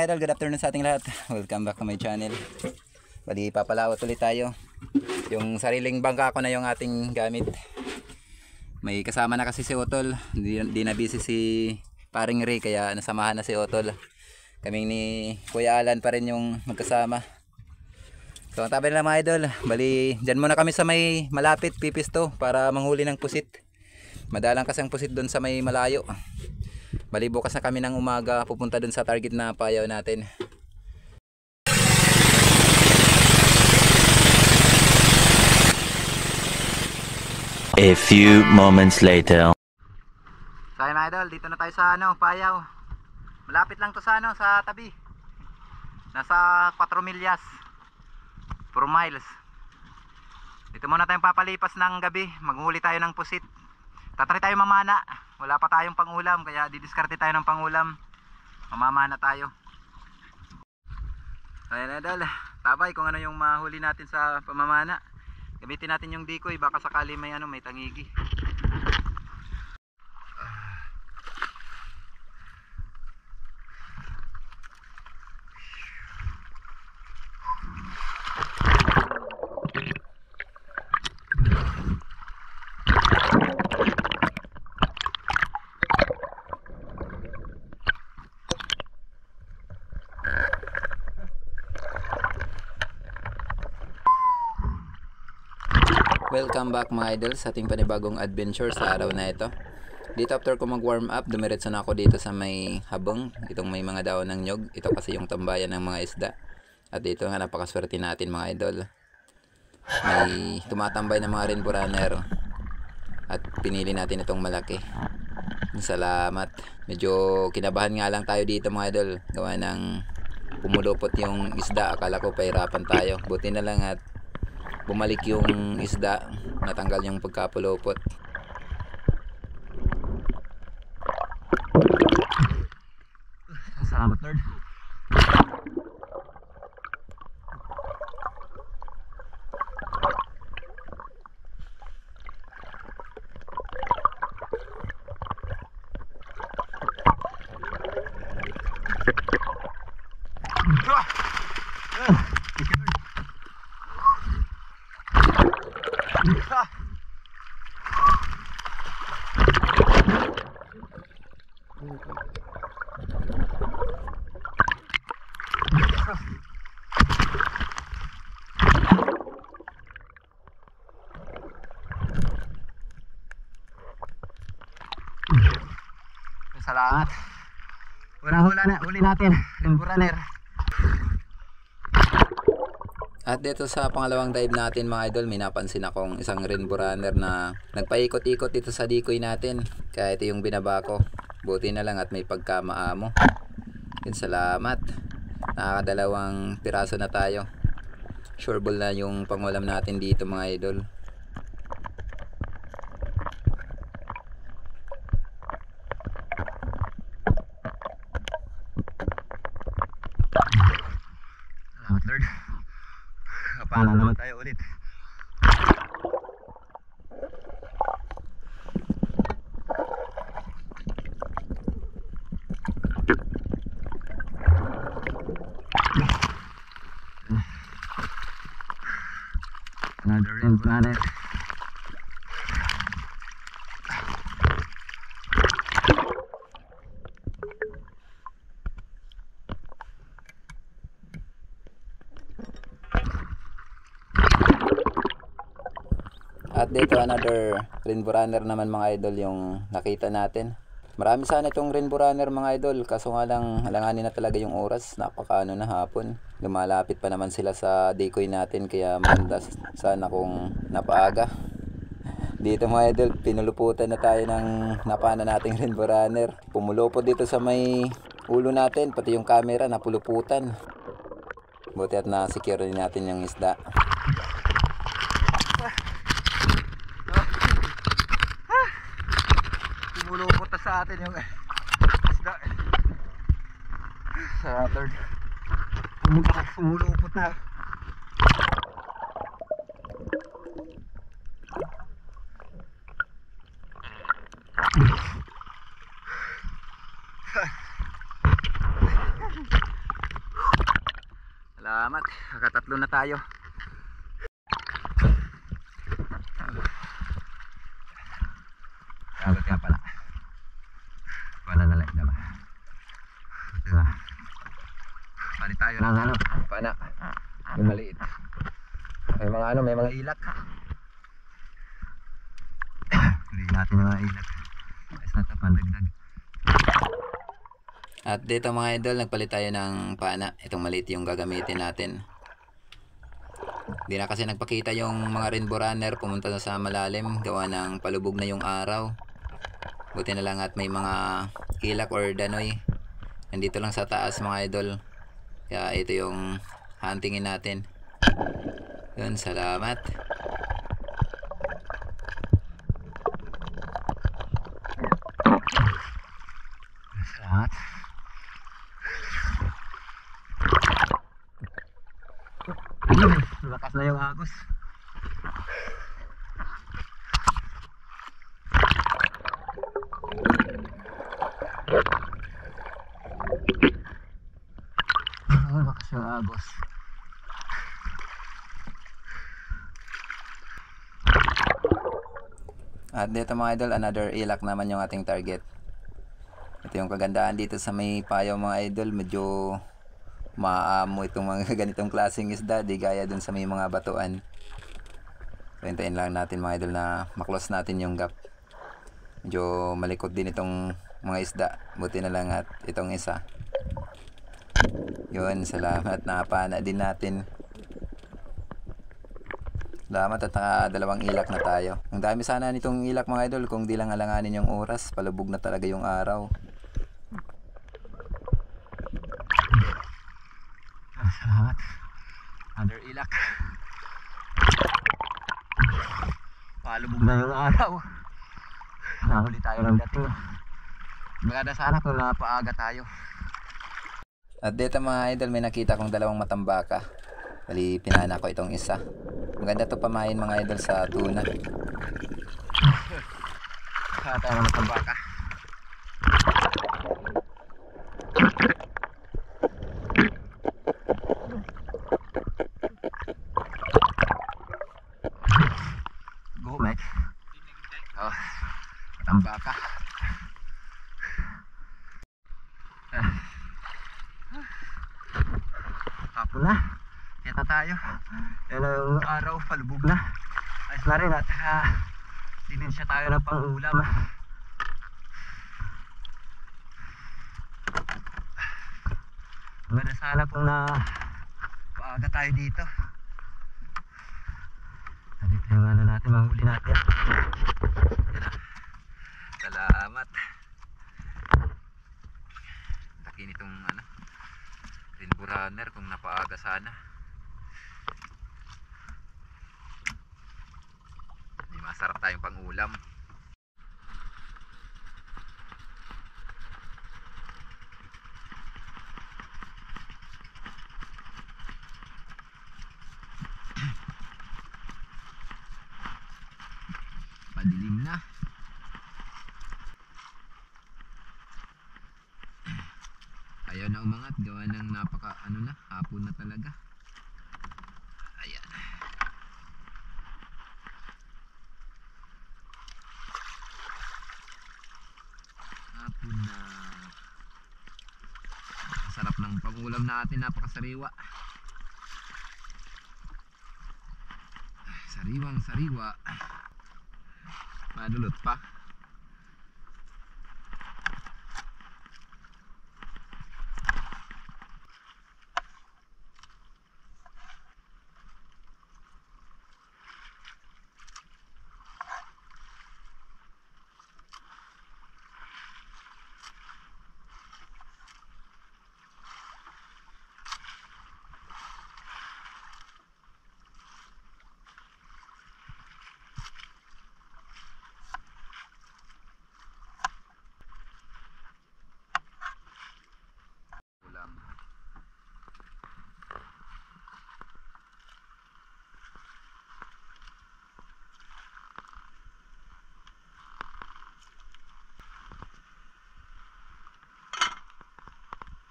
mga idol, good afternoon sa ating lahat. Welcome back to my channel. Bali, papalawat ulit tayo. Yung sariling bangka ko na yung ating gamit. May kasama na kasi si Otol. Di na busy si paring Ray, kaya nasamahan na si Otol. Kaming ni Kuya Alan pa rin yung magkasama. So ang tabi na mga idol, bali dyan muna kami sa may malapit pipisto para manghuli ng pusit. Madalang kasi ang pusit doon sa may malayo. Bali bukas na kami ng umaga pupunta dun sa target na payaw natin. A few moments later. So mga idol, dito na tayo sa payaw. Malapit lang to sa sa tabi. Nasa 4 milyas. 4 miles. Dito muna tayong papalipas ng gabi. Maghuli tayo ng pusit. Tatry tayo mamana. Wala pa tayong pangulam, kaya didiskarte tayo ng pangulam. Mamamana tayo. Ayan idol, tabay kung ano yung mahuli natin sa pamamana. Gamitin natin yung decoy, baka sakali may may tangigi. Welcome back mga idol sa ating panibagong adventure sa araw na ito. Dito after ko mag warm up, dumiretso na ako dito sa may habong, itong may mga daon ng nyog. Ito kasi yung tambayan ng mga isda. At dito nga napakaswerte natin mga idol. May tumatambay ng mga rainbow runner. At pinili natin itong malaki. Salamat. Medyo kinabahan nga lang tayo dito mga idol. Gawa ng pumulupot yung isda. Akala ko pahirapan tayo. Buti na lang at bumalik yung isda, natanggal yung pagkapulupot. Salamat Lord. Salamat. Huli natin, rainbow runner. At dito sa pangalawang dive natin mga idol, may napansin akong isang rainbow runner na nagpaikot-ikot dito sa decoy natin. Kaya ito yung binaba ko. Buti na lang at may pagkamaamo. Yun, salamat. Nakakadalawang piraso na tayo. Sureball na yung pangulam natin dito mga idol. Salamat Lord. Kapala naman tayo ulit. Another rainbow runner. At dito another rainbow runner naman mga idol yung nakita natin. Marami sana itong rainbow runner mga idol, kaso nga lang halanganin na talaga yung oras, napakaano na hapon. Lumalapit pa naman sila sa decoy natin, kaya maganda sana kung napaaga. Dito mga idol, pinuluputan na tayo ng napana nating rainbow runner. Pumulupot dito sa may ulo natin, pati yung camera napuluputan. Buti at na-secure din natin yung isda. Pumulupot na sa atin yung isda. Sa third. Pumulupot na. tatlo na tayo. Dapat nga pala. Pana na lang diba? Diba? Pali tayo ng ano, pana. Yung maliit. May mga ano, may mga ilat. Huli natin yung mga ilat. Ayos na ito, pandagdag. At dito mga idol, nagpalit tayo ng pana. Itong maliit yung gagamitin natin. Hindi na kasi nagpakita yung mga rainbow runner, pumunta na sa malalim, gawa ng palubog na yung araw. Buti na lang at may mga ilak or danoy nandito lang sa taas mga idol. Kaya ito yung huntingin natin. Yun, salamat. Salamat. Lakas na yung agos. Lakas yung agos. At dito mga idol, another ilak naman yung ating target. Ito yung kagandahan dito sa may payaw mga idol. Medyo maamo itong mga ganitong klaseng isda. Di gaya dun sa may mga batuan. So hintayin lang natin mga idol na maklose natin yung gap. Medyo malikot din itong mga isda. Buti na lang at itong isa. Yun, salamat. Napana din natin. Salamat at dalawang ilak na tayo. Ang dami sana nitong ilak mga idol kung di lang alanganin yung oras. Palubog na talaga yung araw. Salamat. Another ilak. Palubog na yung araw. Nahuli tayo ng dating. Maganda sana kung napaaga tayo. At dito mga idol, may nakita kong dalawang matambaka. Bali, pinana ko itong isa. Maganda to pamain mga idol sa tuna. Tayo ng matambaka. Go, mate. Oh, matambaka. Hapon na. Kaya na tayo. Yan ang araw, palubog na. Ayos na rin at dininsya tayo ng pang-ulam. Maganda sana kung na paaga tayo dito. Dito yung ano natin, mahuli natin. Yan na. Salamat. Laki nitong ano, rainbow runner kung napaaga sana. Masarap tayong pang-ulam. Padilim na. Ayaw na umangat, gawa ng napaka ano na, hapon na talaga. Ayan. Hapon na. Masarap ng pang-ulam natin, napakasariwa. Sariwang sariwa. Madulot pa.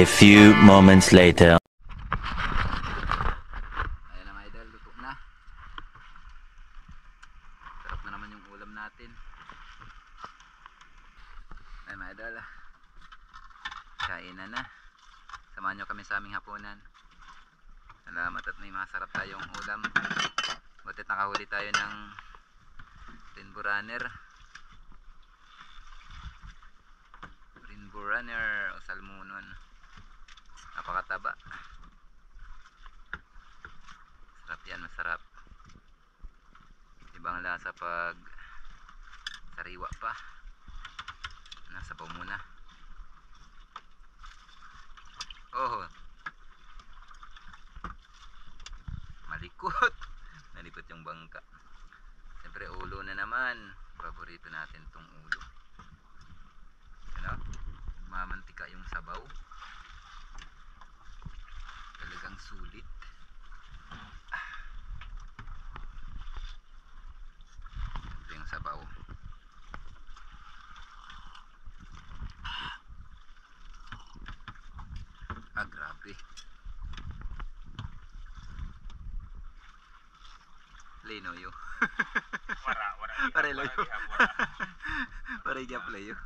A few moments later. natin. Ay mga idol, kainan na. Samahan nyo kami sa aming hapunan. Salamat at may masarap tayong ulam. Butit nakahuli tayo ng Rainbow Runner. Rainbow Runner o salmonon. Napakataba. Masarap yan, masarap. Ibang lasa pag sariwa pa. Nasabaw muna. Oh, malikot. Nalikot yung bangka. Siyempre ulo na naman. Paborito natin tong ulo. Ano? Mamantika yung sabaw. Talagang sulit. Ito yung sabaw. Ah, grabe. Lino yo. Wara Pare lo yo. Pare gyap layo.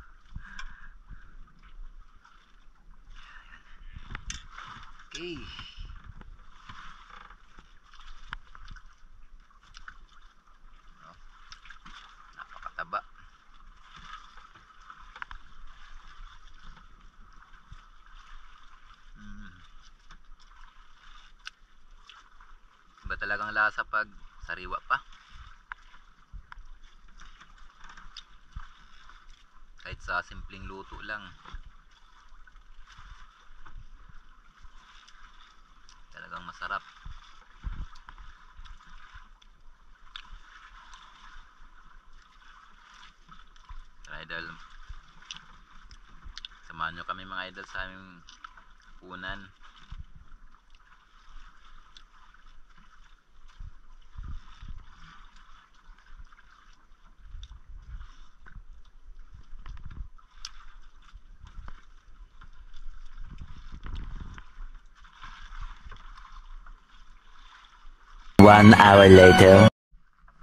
Okay. Oh, napakataba. Iba talagang lasa pag sariwa pa. Kahit sa simpleng luto lang. Talagang masarap. Idol, samahan nyo kami mga idol sa aming punan. One hour later.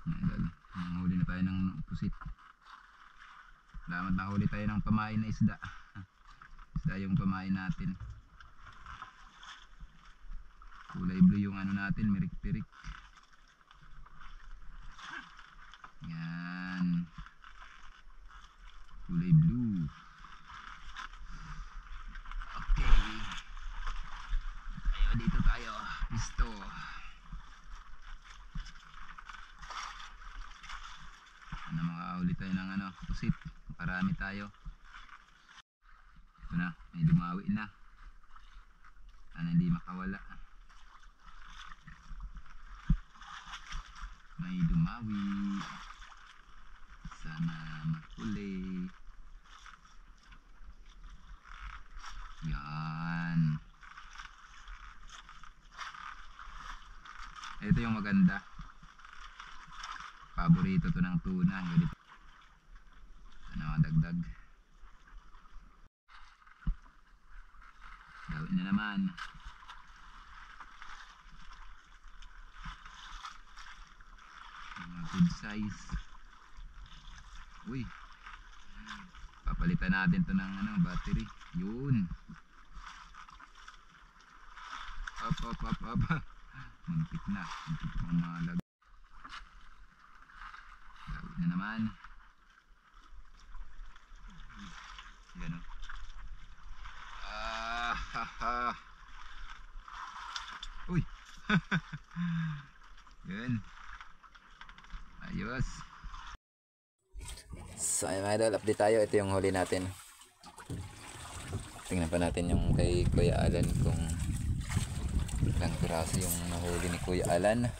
Idol, nanghuli na tayo ng pusit. Salamat, nakahuli tayo ng pamain na isda. Isda yung pamain natin. Kulay blue yung ano natin, mirik-pirik. Yan. Kulay blue. Okay. Ayo, dito tayo. Pisto. Ano, makakahuli tayo ng ano, pusit. Marami tayo. Ito na, may dumawi na. Sana hindi makawala. May dumawi. Sana mahuli. Yan. Ito yung maganda. Paborito to ng tuna. Ganito. Ano, dagdag. Gawin na naman. Mga good size. Uy, papalitan natin to ng ano, battery. Yun. Up. Muntik na pang malag. Gawin na naman. Yan o. Uy. Yan. Ayos. So ayun mga idol, update tayo. Ito yung huli natin. Tingnan pa natin yung kay Kuya Alan kung ilang piraso yung nahuli ni Kuya Alan.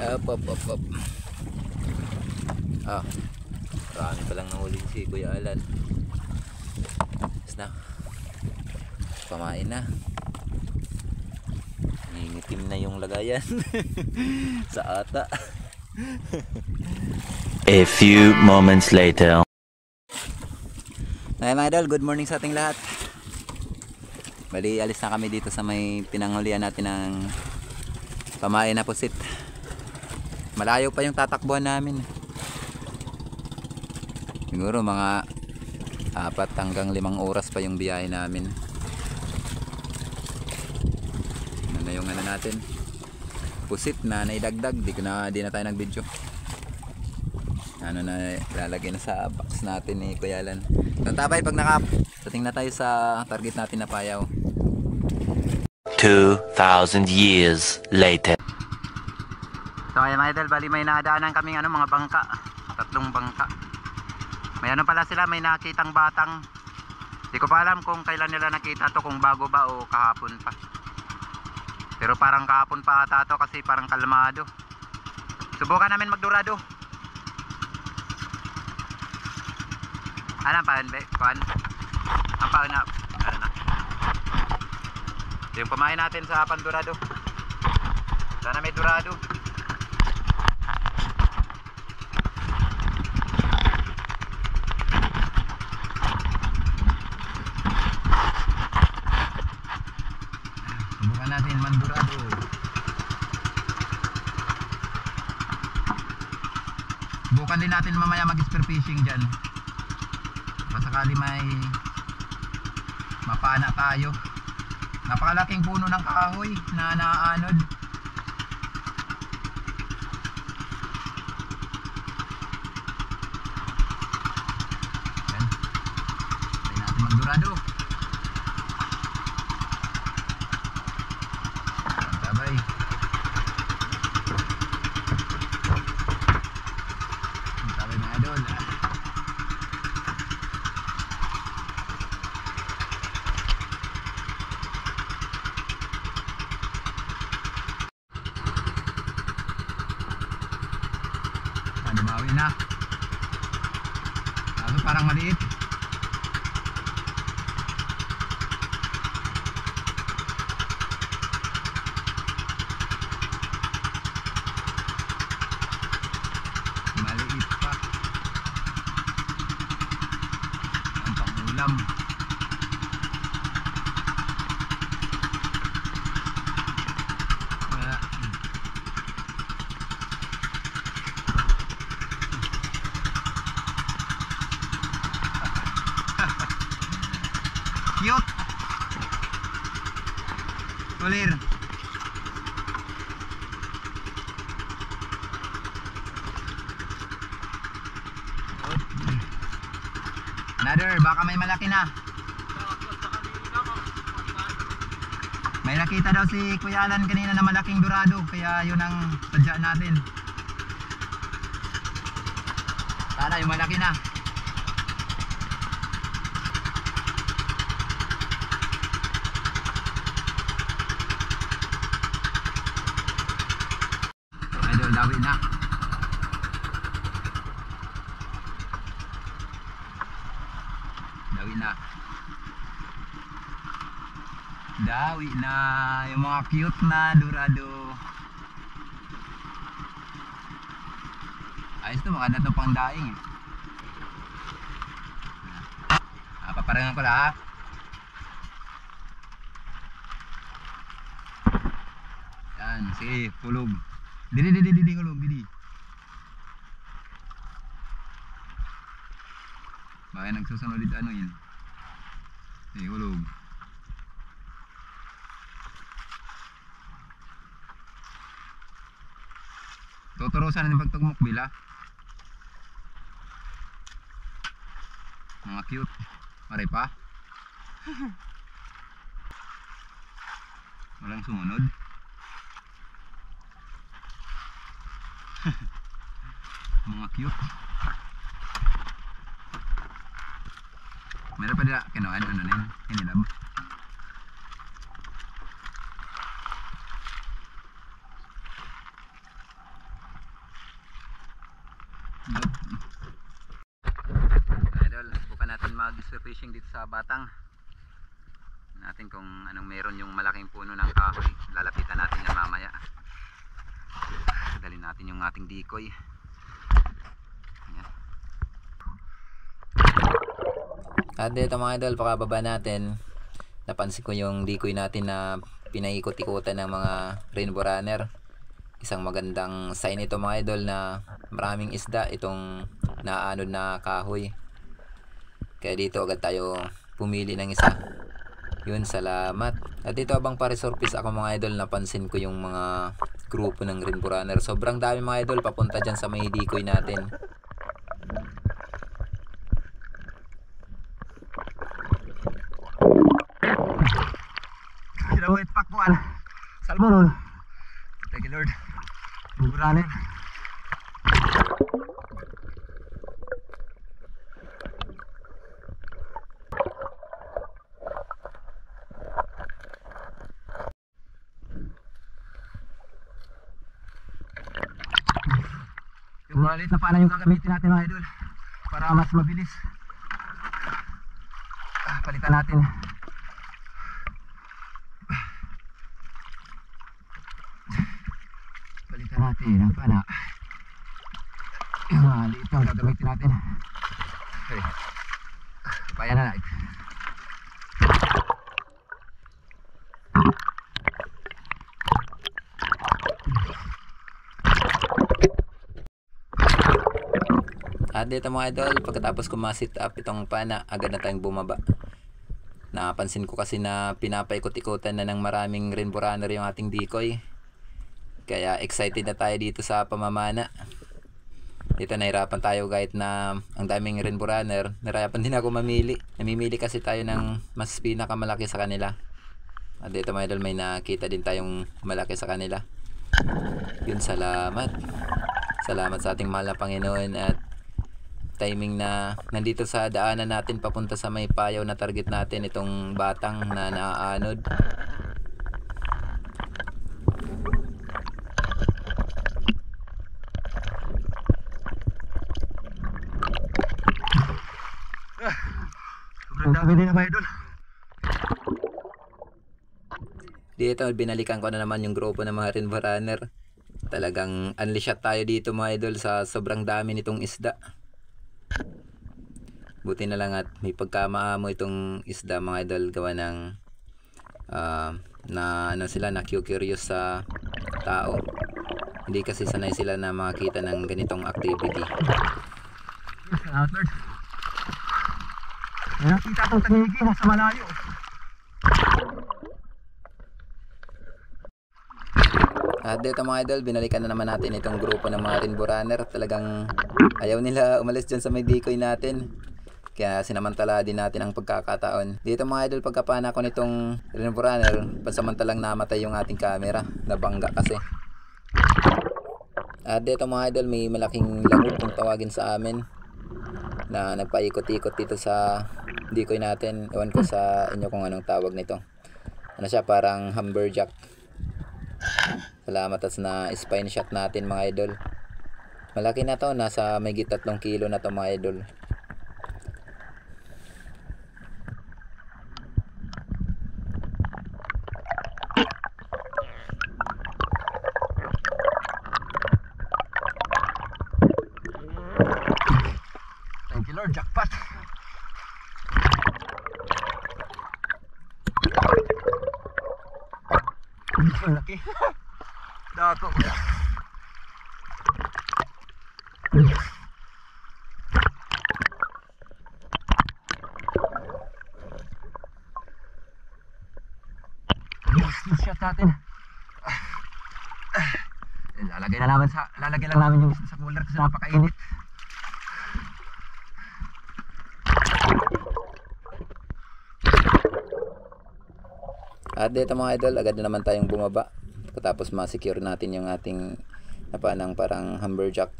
Up. Ah, marami palang nahuli si Kuya Alan. Tapos na, pamain na. Nangingitim na yung lagayan sa ata. A few moments later. Ay mga idol, good morning sa ating lahat. Bali, alis na kami dito sa may pinanghulian natin ng Pamain na pusit. Malayo pa yung tatakbuhan namin. Siguro mga 4 hanggang 5 oras pa yung biyahe namin. Ano na yung ano natin? Pusit na naidagdag. Di na tayo nag-video. Ano na lalagay na sa box natin ni Kuya Alan. Nung tabay pag dating na tayo sa target natin na Payaw. 2,000 years later. So ayan mga idol, bali may nadaanan kaming mga bangka. 3 bangka. May pala sila, may nakitang batang. Di ko pa alam kung kailan nila nakita to, kung bago ba o kahapon pa. Pero parang kahapon pa ata to kasi parang kalmado. Subukan namin magdurado. Ano pa yun, be? Kuan? Ang pa na. Ano na? Yung pamain natin sa pandurado. Sana may durado. Subukan natin mandurado. Subukan din natin mamaya mag-spear fishing dyan. Pasakali may mapana tayo. Napakalaking puno ng kahoy na naaanod. Yan. Try natin magdurado. Sabay. Sabay mga idol. Dumawi na. Kaso parang maliit. Maliit pa. Ang pangulam. Cute. Tulir. Another, baka may malaki na. May nakita daw si Kuya Alan kanina na malaking dorado, kaya yun ang sadya natin. Sana yung malaki na. Dawi na. Dawi na. Dawi na. Yung mga cute na dorado. Ayos to, maganda to pang daing eh. Paparangan ko lang ha. Yan, sige, hulog. Dili hulog, dili. Baka nagsusunod dito yun. Sige, hulog. Tuturusan natin pagtugmok bila. Mga cute. Maray pa. Walang sumunod. Mga cute. Meron pa nila kinuan na yun. Hinilab. Idol, bukan natin mag-spear fishing dito sa Batang. Natin kung anong meron yung malaking puno ng kahoy. Lalapitan natin yan mamaya. Dalhin natin yung ating decoy. Ayan. At dito mga idol, pakababa natin, napansin ko yung decoy natin na pinaikot-ikutan ng mga rainbow runner. Isang magandang sign ito mga idol na maraming isda itong naanod na kahoy. Kaya dito agad tayo pumili ng isa. Yun, salamat. At dito abang pa-resurface ako mga idol, napansin ko yung mga grupo ng Rainbow Runner. Sobrang dami mga idol papunta dyan sa may decoy natin. Kinawit pakwan. Salmon. Thank you Lord. Rainbow Runner. Yung maliit na pana yung gagamitin natin mga idol para mas mabilis. Palitan natin. Palitan natin ang pana. Yung maliit na gagamitin natin. Okay. Bayan na natin. At dito mga idol, pagkatapos ko ma-sit up itong pana, agad na tayong bumaba. Napansin ko kasi na pinapaikot-ikutan na ng maraming Rainbow Runner yung ating decoy. Kaya excited na tayo dito sa pamamana. Dito nahirapan tayo kahit na ang daming Rainbow Runner. Nahirapan din ako mamili. Namimili kasi tayo ng mas pinakamalaki sa kanila. At dito mga idol, may nakita din tayong malaki sa kanila. Yun, salamat. Salamat sa ating mahal na Panginoon at timing na nandito sa daanan natin papunta sa may payaw na target natin itong batang na naaanod. Sobrang dami din na mga idol. Dito binalikan ko na naman yung grupo ng mga Rainbow Runner. Talagang unleash shot tayo dito mga idol sa sobrang dami nitong isda. Buti na lang at may pagkamaamo itong isda mga idol, gawa ng na ano sila, na curious sa tao. Hindi kasi sanay sila na makakita ng ganitong activity. Salamat Lord. May nakita akong tangigi nasa malayo. At dito mga idol, binalikan na naman natin itong grupo ng mga Rainbow Runner. Talagang ayaw nila umalis dyan sa may decoy natin. Kaya sinamantala din natin ang pagkakataon. Dito mga idol, pagkapana ko nitong Rainbow Runner, pansamantalang namatay yung ating camera. Nabangga kasi. At dito mga idol, may malaking lamog kung tawagin sa amin na nagpaikot-ikot dito sa decoy natin. Ewan ko sa inyo kung anong tawag nito. Ano siya, parang hammerjack. Salamat at na spine shot natin mga idol. Malaki na to, nasa may 3 kilo na to mga idol. Thank you Lord, jackpot. Ang laki. Dako. Yung shot natin. Lalagay lang namin yung sa cooler kasi napakainit. At dito mga idol, agad na naman tayong bumaba. Pagkatapos ma-secure natin yung ating napanang parang hammerjack.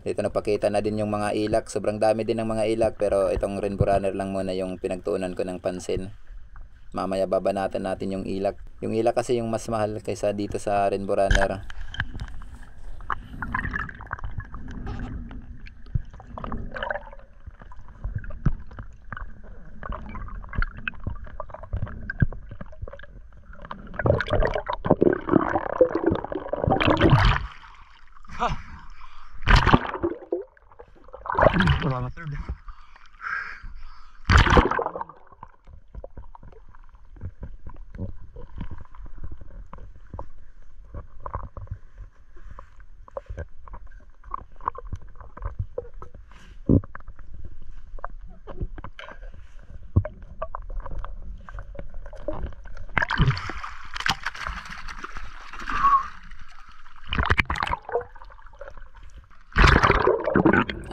Dito napakita na din yung mga ilak. Sobrang dami din ng mga ilak, pero itong Rainbow Runner lang muna yung pinagtuunan ko ng pansin. Mamaya babanatan natin yung ilak. Yung ilak kasi yung mas mahal kaysa dito sa Rainbow Runner. Salamat Lord.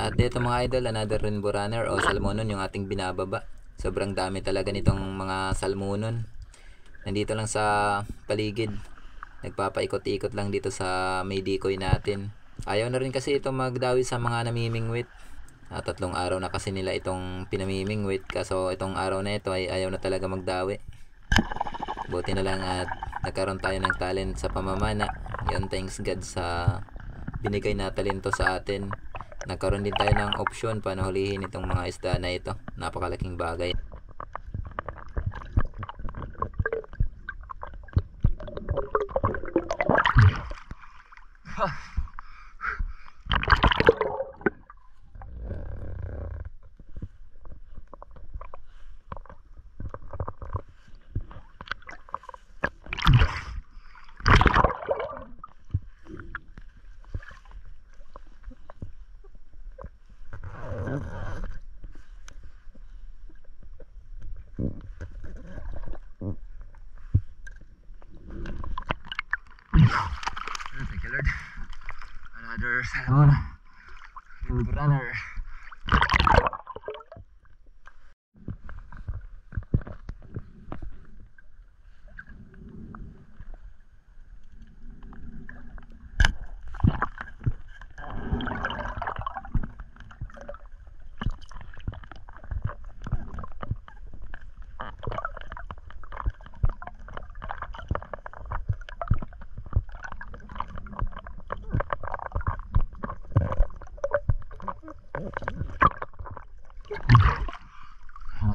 At dito mga idol, another rainbow runner o salmonon yung ating binababa. Sobrang dami talaga nitong mga salmonon. Nandito lang sa paligid. Nagpapaikot-ikot lang dito sa may decoy natin. Ayaw na rin kasi ito magdawi sa mga namimingwit. 3 araw na kasi nila itong pinamimingwit. Kaso itong araw na ito ay ayaw na talaga magdawi. Buti na lang at nagkaroon tayo ng talent sa pamamana. Yun, thanks God sa binigay na talento sa atin. Nagkaroon din tayo ng option paano hulihin itong mga isda na ito. Napakalaking bagay. Thank you, Lord. Another salmon. Rainbow runner.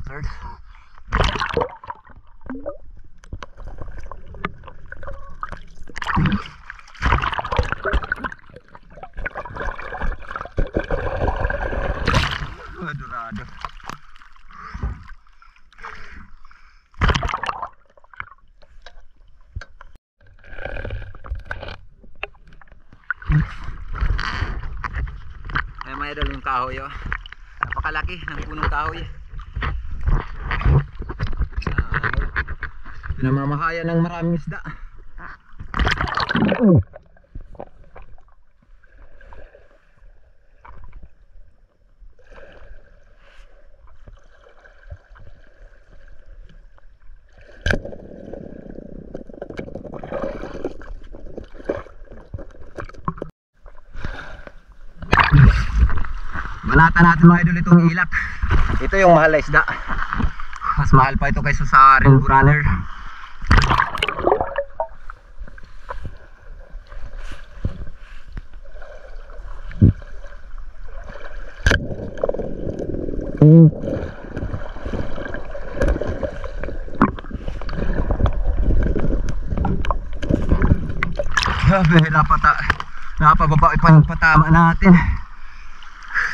Third. Dorado. Ay mga idol, yung kahoy oh. Napakalaki ng punong kahoy. Pinamamahayan ng maraming isda. Balatan natin mga idol itong ilak. Ito yung mahal na isda. Mas mahal pa ito kaysa sa rainbow runner. Grabe, napababa ipagpatama natin.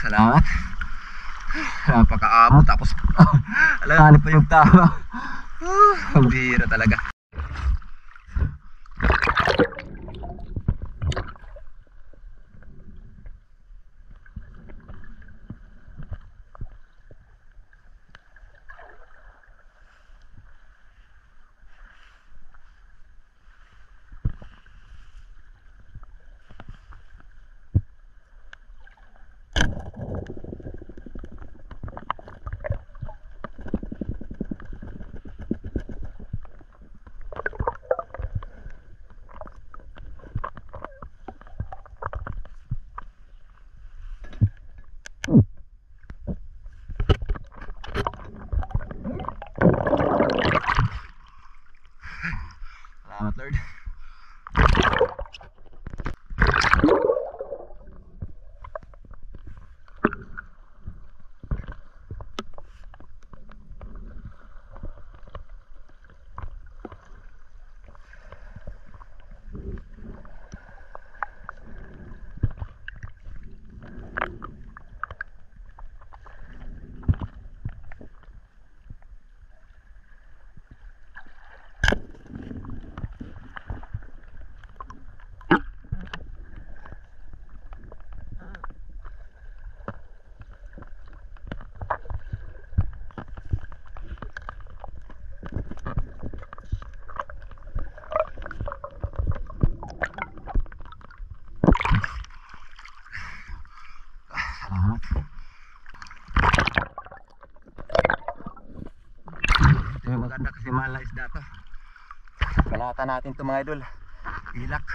Salamat. Napakaamo tapos alanganin pa yung tama. Ang bihira talaga. mahal na isda to. Panata natin to mga idol. Ilak.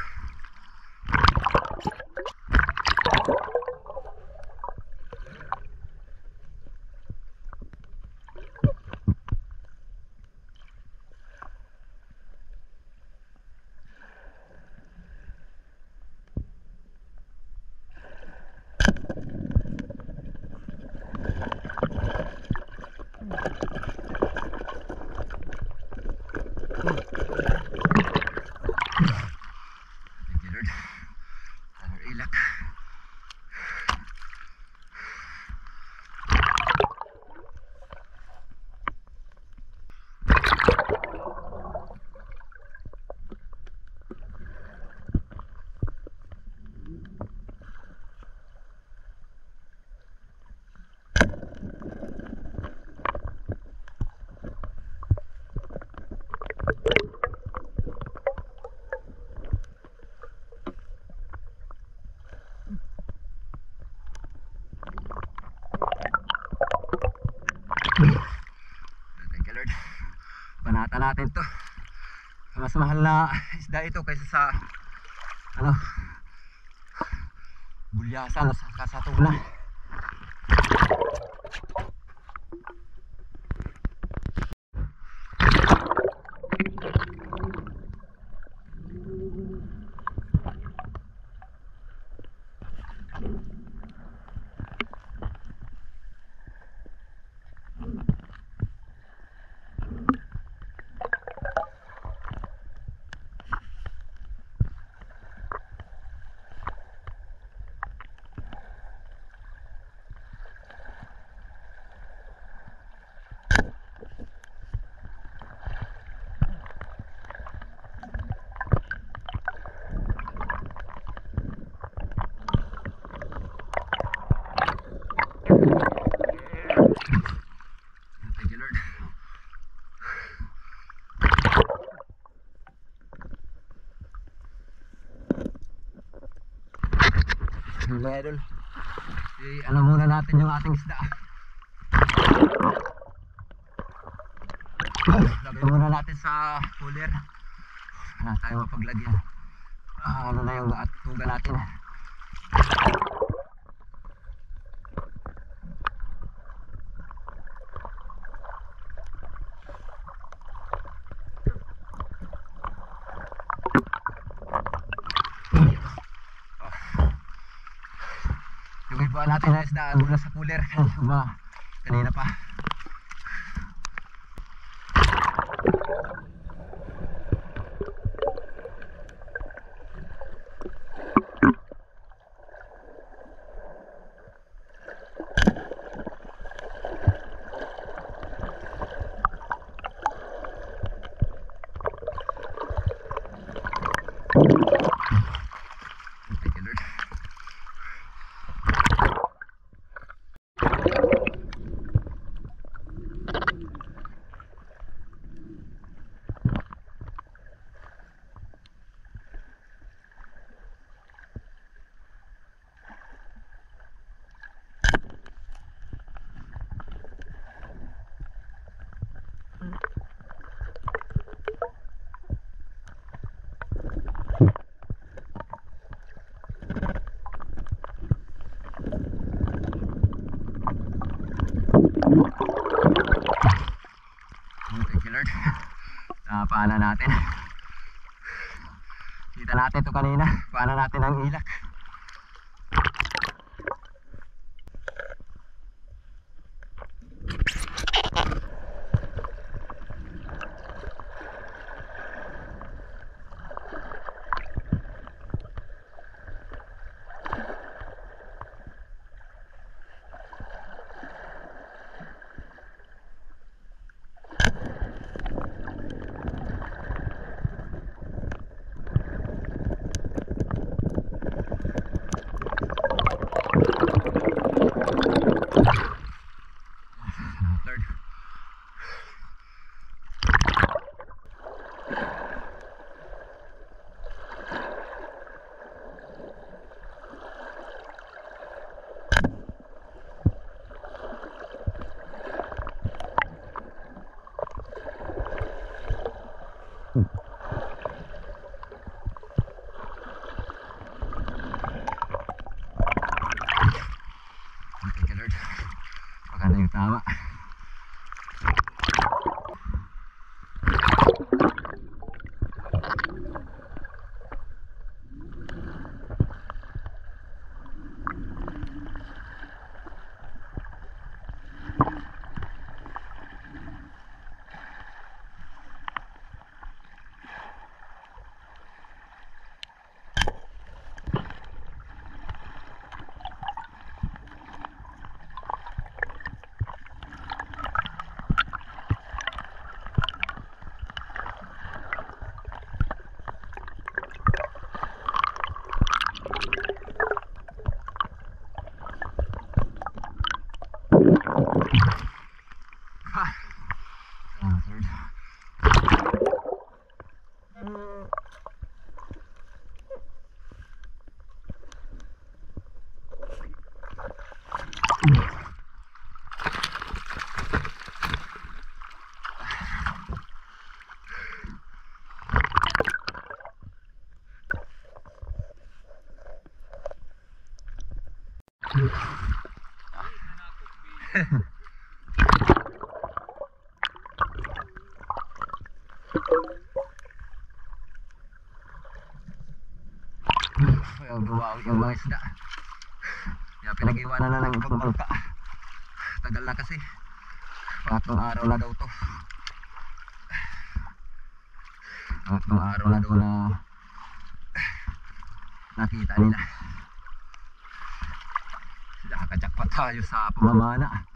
Ilak. Thank you Lord. Panata natin to. Mas mahal na isda ito kaysa sa ano, bulyasan o sa tuna. Thank you Lord. Mga idol, ano muna natin yung ating isda. Lagay muna natin sa cooler. Wala tayo mapaglagyan. Ano na yung tuga natin. Yung iba natin na isda muna sa cooler. Kanina pa. Thank you Lord. Thank you Lord. Paana natin. Kita natin ito kanina. Paana natin ang ilak. Sana yung tama. Third. Ang gumawa yung mga isda. Kaya pinag-iwanan na ng ibang bangka. Tagal na kasi. Pangatlong araw na daw to. Pangatlong araw na daw na nakita nila. Nakakajakpat tayo sa pamamana.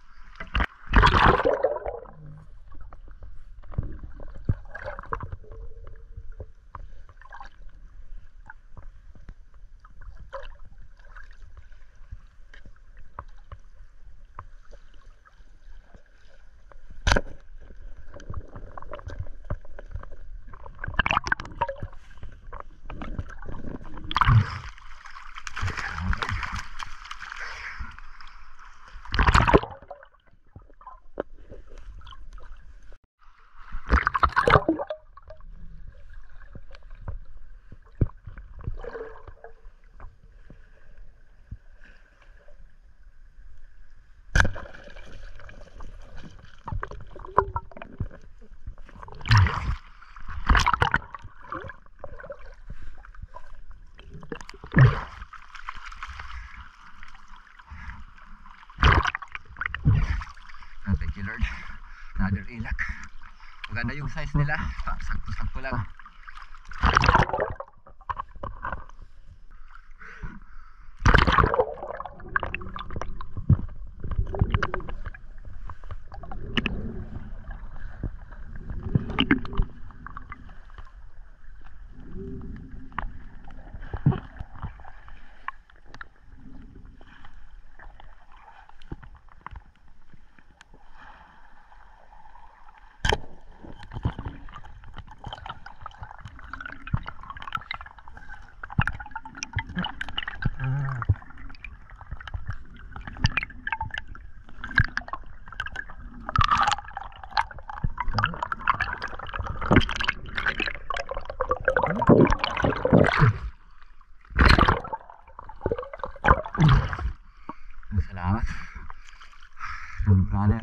Thank you Lord. Another ilak. Maganda yung size nila. Sakto-sakto lang. Salamat. Brother.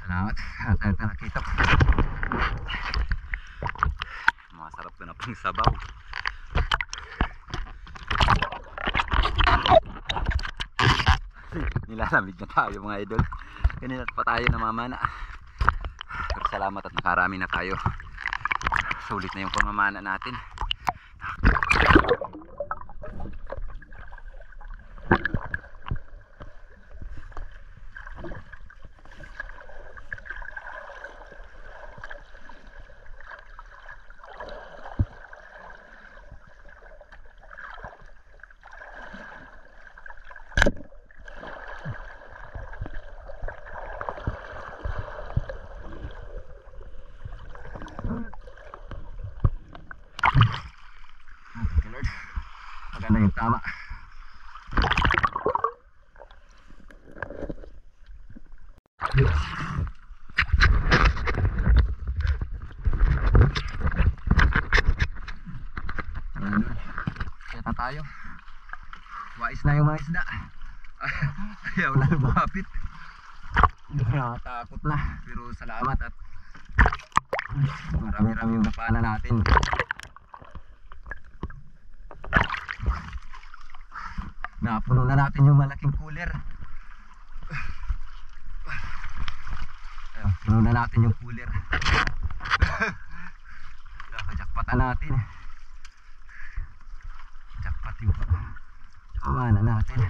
Salamat. At nakita ko. Masarap ko na pang sabaw. Nilalamig na tayo mga idol. Kanina pa tayo namamana. Pero salamat at nakarami na tayo. Sulit na yung pamamana natin. maganda yung tama. Kaya na tayo. Wais na yung mga isda. Ayaw na lumapit. Nakatakot na. Pero salamat at marami-rami yung napana natin. Napuno na natin yung malaking cooler. Ayun, puno na natin yung cooler. Nakajakpatan natin. Jackpot yung kamana natin.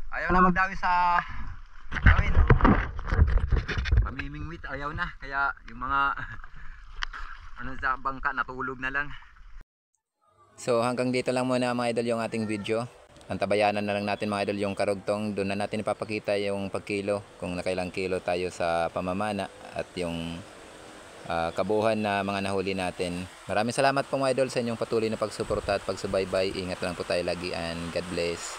Ayaw na magdawi sa gawin. Mamimingwit ayaw na. Kaya yung mga ano sa bangka natulog na lang. So hanggang dito lang muna mga idol yung ating video. Antabayanan na lang natin mga idol yung karugtong. Doon na natin ipapakita yung pagkilo, kung nakailang kilo tayo sa pamamana at yung kabuuhan na mga nahuli natin. Maraming salamat po mga idol sa inyong patuloy na pagsuporta at pagsubaybay. Ingat lang po tayo lagi and God bless.